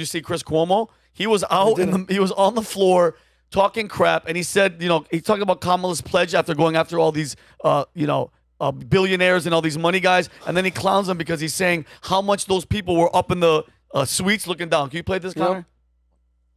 you see Chris Cuomo? He was out he was on the floor talking crap, and he said, he talked about Kamala's pledge after going after all these, billionaires and all these money guys, and then he clowns them because he's saying how much those people were up in the suites looking down. Can you play this, Connor?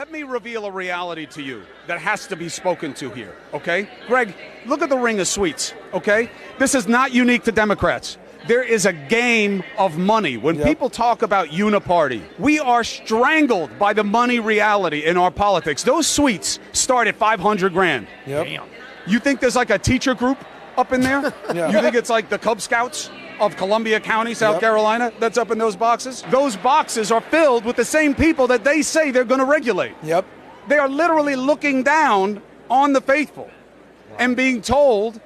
Let me reveal a reality to you that has to be spoken to here, okay? Greg, look at the ring of suites, okay? This is not unique to Democrats. There is a game of money. When people talk about uniparty, we are strangled by the money reality in our politics. Those suites start at $500,000. Yep. Damn. You think there's like a teacher group up in there? You think it's like the Cub Scouts of Columbia County, South Carolina, that's up in those boxes? Those boxes are filled with the same people that they say they're going to regulate. Yep. They are literally looking down on the faithful and being told,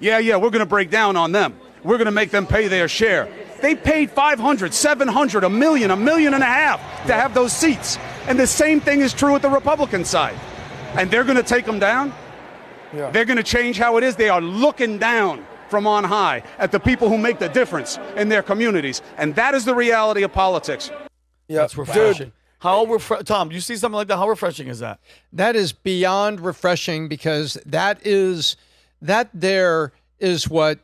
we're going to break down on them. We're going to make them pay their share. They paid $500,000, $700,000, $1 million, $1.5 million to have those seats. And the same thing is true with the Republican side. And they're going to take them down? Yeah. They're going to change how it is. They are looking down from on high at the people who make the difference in their communities. And that is the reality of politics. Yeah, that's refreshing. Dude. Tom, you see something like that? How refreshing is that? That is beyond refreshing, because that there is what,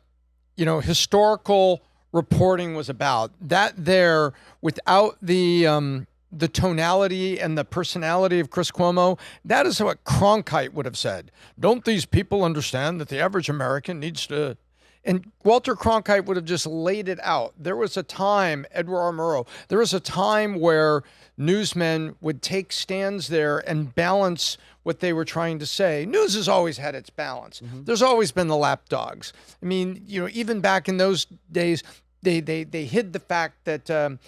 historical reporting was about. That there, without the tonality and the personality of Chris Cuomo, that is what Cronkite would have said. Don't these people understand that the average American needs to... And Walter Cronkite would have just laid it out. There was a time, Edward R. Murrow, there was a time where newsmen would take stands there and balance what they were trying to say. News has always had its balance. Mm-hmm. There's always been the lapdogs. I mean, even back in those days, they hid the fact that,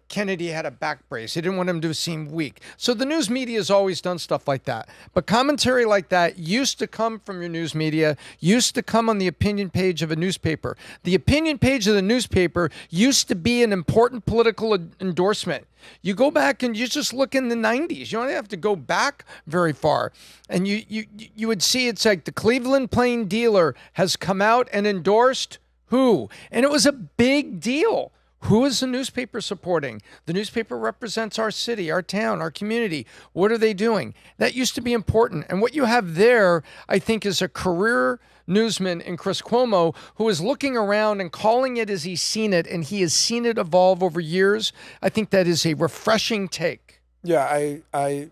Kennedy had a back brace. They didn't want him to seem weak. So the news media has always done stuff like that. But commentary like that used to come from your news media, used to come on the opinion page of a newspaper. The opinion page of the newspaper used to be an important political endorsement. You go back and you just look in the 90s. You don't have to go back very far. And you would see it's like the Cleveland Plain Dealer has come out and endorsed who? And it was a big deal. Who is the newspaper supporting? The newspaper represents our city, our town, our community. What are they doing? That used to be important. And what you have there, I think, is a career newsman in Chris Cuomo who is looking around and calling it as he's seen it, and he has seen it evolve over years. I think that is a refreshing take. Yeah, I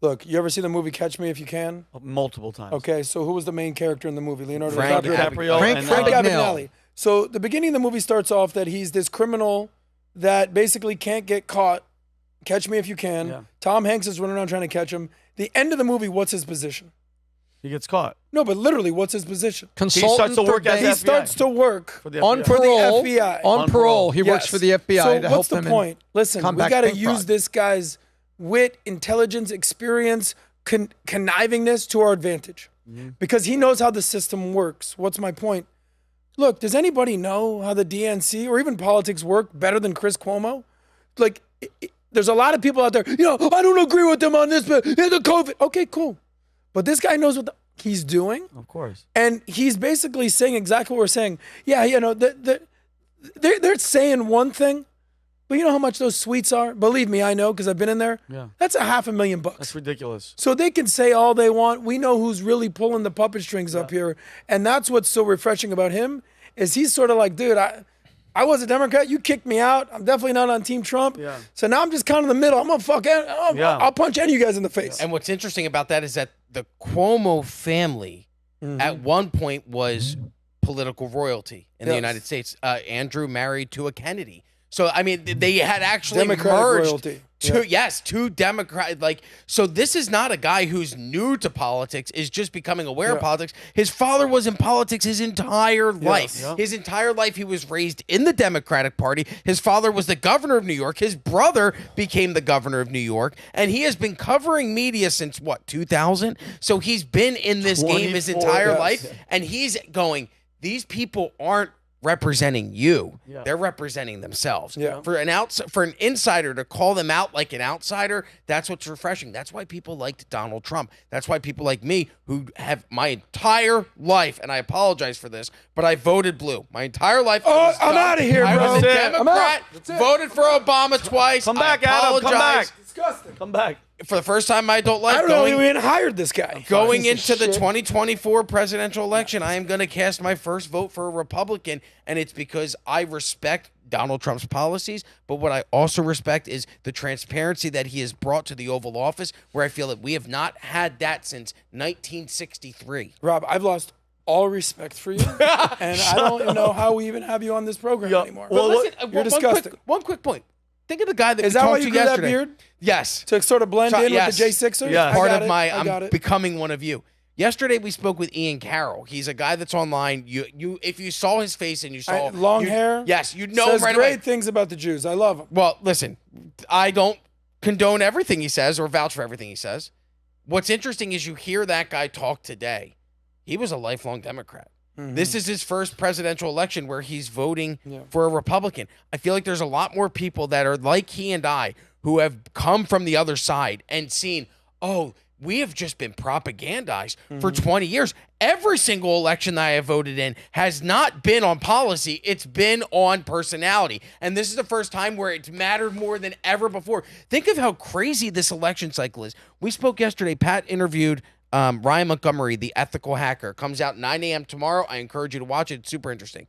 look, you ever see the movie Catch Me If You Can? Multiple times. Okay, so who was the main character in the movie? Leonardo Frank DiCaprio. Frank Abagnale. So the beginning of the movie starts off that he's this criminal that basically can't get caught. Catch Me If You Can. Yeah. Tom Hanks is running around trying to catch him. The end of the movie, what's his position? He gets caught. No, but literally, what's his position? Consultant. He starts to work He starts to work for the on parole. For the FBI. On parole. He works for the FBI so to help what's the them point? Listen, we got to use fraud. this guy's wit, intelligence, experience, connivingness to our advantage. Mm-hmm. Because he knows how the system works. What's my point? Look, does anybody know how the DNC or even politics work better than Chris Cuomo? Like, there's a lot of people out there, I don't agree with them on this, but the COVID. Okay, cool. But this guy knows what he's doing. Of course. And he's basically saying exactly what we're saying. Yeah, they're saying one thing, but you know how much those suites are? Believe me, I know because I've been in there. Yeah. That's $500,000. That's ridiculous. So they can say all they want. We know who's really pulling the puppet strings up here. And that's what's so refreshing about him is he's sort of like, dude, I was a Democrat. You kicked me out. I'm definitely not on Team Trump. Yeah. So now I'm just kind of in the middle. I'm going to I'll punch any of you guys in the face. And what's interesting about that is that the Cuomo family at one point was political royalty in the United States. Andrew married to a Kennedy. So, I mean, they had actually merged royalty. Two Democrat. So this is not a guy who's new to politics, is just becoming aware of politics. His father was in politics his entire life. Yeah. His entire life, he was raised in the Democratic Party. His father was the governor of New York. His brother became the governor of New York. And he has been covering media since, 2000? So he's been in this game his entire life. And he's going, these people aren't representing you. They're representing themselves. For an insider to call them out like an outsider, that's what's refreshing. That's why people liked Donald Trump. That's why people like me, who have my entire life, and I apologize for this, but I voted blue my entire life. I'm out of here, bro. I was a Democrat, voted for Obama twice. Come back, Adam. Come back. disgusting. Come back. For the first time in my adult life, I don't know. We even hired this guy. Going Piece into of the shit. 2024 presidential election, I am going to cast my first vote for a Republican, and it's because I respect Donald Trump's policies, but what I also respect is the transparency that he has brought to the Oval Office, where I feel that we have not had that since 1963. Rob, I've lost all respect for you, and I don't even know how we even have you on this program anymore. Well, Listen, you're disgusting. One quick point. Think of the guy that Is we that why talked you to grew that yesterday. beard? Yes. To sort of blend in Yes. with the J6ers? Yeah. Part I of got my it. I got I'm it. becoming one of you. Yesterday we spoke with Ian Carroll. He's a guy that's online. You if you saw his face and you saw long hair. yes, you'd know Says him right great away. things about the Jews. I love him. Well, listen, I don't condone everything he says or vouch for everything he says. What's interesting is you hear that guy talk today. He was a lifelong Democrat. This is his first presidential election where he's voting for a Republican. I feel like there's a lot more people that are like he and I who have come from the other side and seen, oh, we have just been propagandized for 20 years. Every single election that I have voted in has not been on policy. It's been on personality. And this is the first time where it's mattered more than ever before. Think of how crazy this election cycle is. We spoke yesterday. Pat interviewed Ryan Montgomery, the ethical hacker. Comes out 9 a.m. tomorrow. I encourage you to watch it. It's super interesting.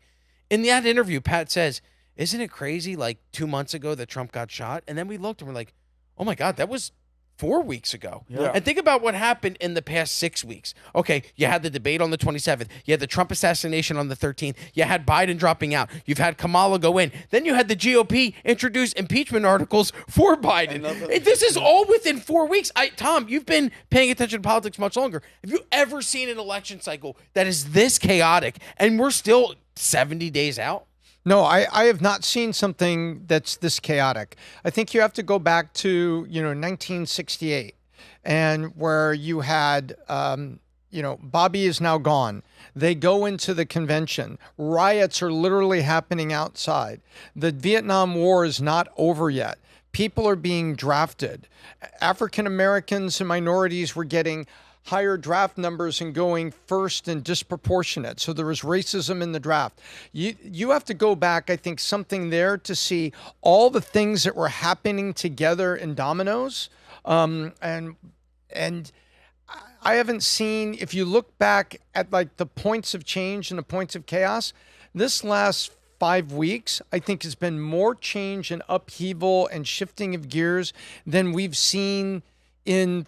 In that interview, Pat says, isn't it crazy like 2 months ago that Trump got shot? And then we looked and we're like, oh my God, that was 4 weeks ago. Yeah. And think about what happened in the past 6 weeks. Okay, you had the debate on the 27th. You had the Trump assassination on the 13th. You had Biden dropping out. You've had Kamala go in. Then you had the GOP introduce impeachment articles for Biden. This is all within 4 weeks. Tom, you've been paying attention to politics much longer. Have you ever seen an election cycle that is this chaotic and we're still 70 days out? No, I have not seen something that's this chaotic. I think you have to go back to, 1968 and where you had, Bobby is now gone. They go into the convention. Riots are literally happening outside. The Vietnam War is not over yet. People are being drafted. African Americans and minorities were getting higher draft numbers and going first and disproportionate. So there was racism in the draft. You have to go back, I think, something there to see all the things that were happening together in dominoes. And I haven't seen, if you look back at like the points of change and the points of chaos, this last 5 weeks, I think has been more change and upheaval and shifting of gears than we've seen in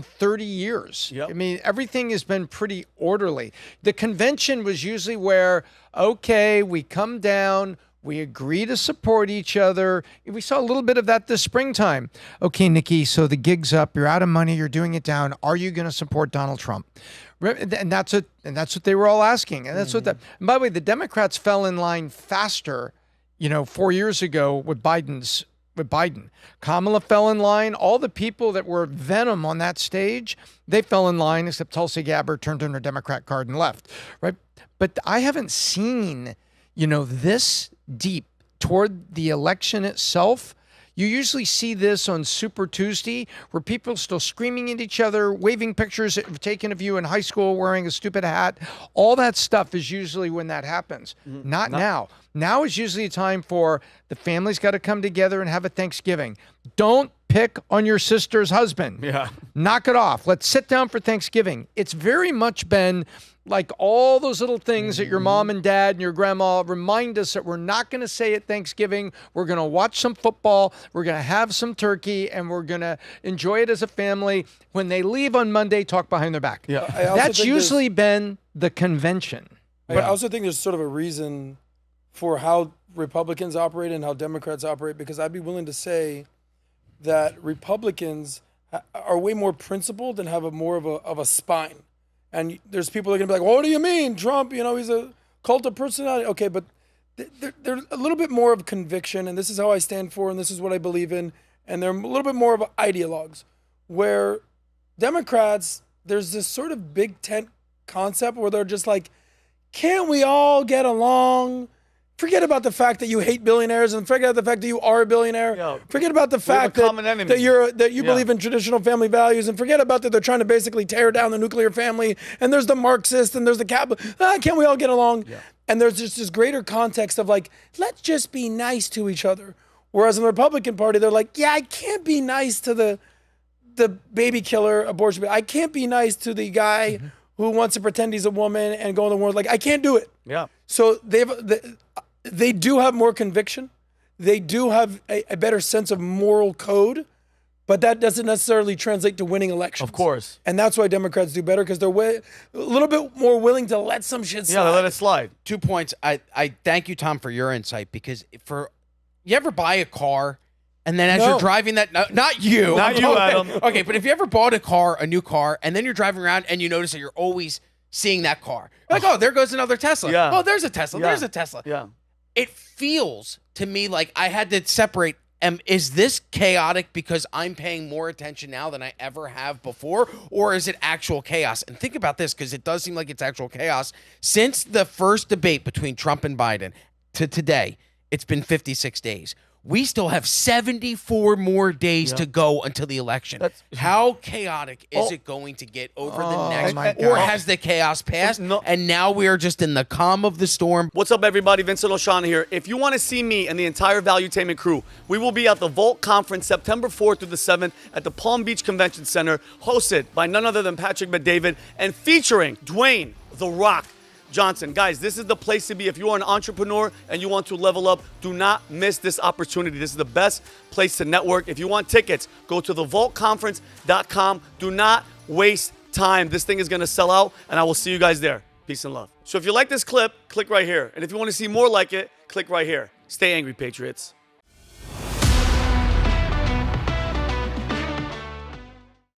30 years. Yep. I mean, everything has been pretty orderly. The convention was usually where, okay, we come down, we agree to support each other. We saw a little bit of that this springtime. Okay, Nikki, so the gig's up, you're out of money, you're doing it down. Are you going to support Donald Trump? And that's what they were all asking. And that's and by the way, the Democrats fell in line faster, 4 years ago with Biden. Kamala fell in line. All the people that were venom on that stage, they fell in line, except Tulsi Gabbard turned in her Democrat card and left, right? But I haven't seen, this deep toward the election itself. You usually see this on Super Tuesday where people are still screaming at each other, waving pictures that were taken of you in high school wearing a stupid hat. All that stuff is usually when that happens. Not now. Now is usually a time for the family's got to come together and have a Thanksgiving. Don't pick on your sister's husband. Yeah. Knock it off. Let's sit down for Thanksgiving. It's very much been like all those little things that your mom and dad and your grandma remind us that we're not going to say at Thanksgiving. We're going to watch some football. We're going to have some turkey, and we're going to enjoy it as a family. When they leave on Monday, talk behind their back. Yeah. That's usually been the convention. I also think there's sort of a reason for how Republicans operate and how Democrats operate, because I'd be willing to say that Republicans are way more principled and have more of a spine. And there's people that are going to be like, what do you mean? Trump, he's a cult of personality. Okay, but they're a little bit more of conviction, and this is how I stand for, and this is what I believe in, and they're a little bit more of ideologues. Where Democrats, there's this sort of big tent concept where they're just like, can't we all get along? Forget about the fact that you hate billionaires and forget the fact that you are a billionaire. Yeah. Forget about the fact that you believe in traditional family values, and forget about that they're trying to basically tear down the nuclear family, and there's the Marxist and there's the capital. Can't we all get along? Yeah. And there's just this greater context of like, let's just be nice to each other. Whereas in the Republican Party, they're like, yeah, I can't be nice to the baby killer, abortion. I can't be nice to the guy who wants to pretend he's a woman and go in the war. Like, I can't do it. Yeah. So they do have more conviction. They do have a better sense of moral code, but that doesn't necessarily translate to winning elections. Of course. And that's why Democrats do better, because they're a little bit more willing to let some shit slide. Yeah, they let it slide. 2 points. I thank you, Tom, for your insight, because you ever buy a car and then as you're driving that, not you. Not you, Adam. Okay, but if you ever bought a new car, and then you're driving around and you notice that you're always seeing that car. Like, oh, there goes another Tesla. Yeah. Oh, there's a Tesla. Yeah. There's a Tesla. Yeah. It feels to me like I had to separate. Is this chaotic because I'm paying more attention now than I ever have before? Or is it actual chaos? And think about this, because it does seem like it's actual chaos. Since the first debate between Trump and Biden to today, it's been 56 days. We still have 74 more days to go until the election. How chaotic is it going to get over the next? Or has the chaos passed? No. And now we are just in the calm of the storm. What's up, everybody? Vincent O'Shaughnessy here. If you want to see me and the entire Valuetainment crew, we will be at the Vault Conference September 4th through the 7th at the Palm Beach Convention Center, hosted by none other than Patrick Bet-David and featuring Dwayne The Rock Johnson. Guys, this is the place to be. If you are an entrepreneur and you want to level up, do not miss this opportunity. This is the best place to network. If you want tickets, go to thevaultconference.com. Do not waste time. This thing is going to sell out, and I will see you guys there. Peace and love. So if you like this clip, click right here. And if you want to see more like it, click right here. Stay angry, Patriots.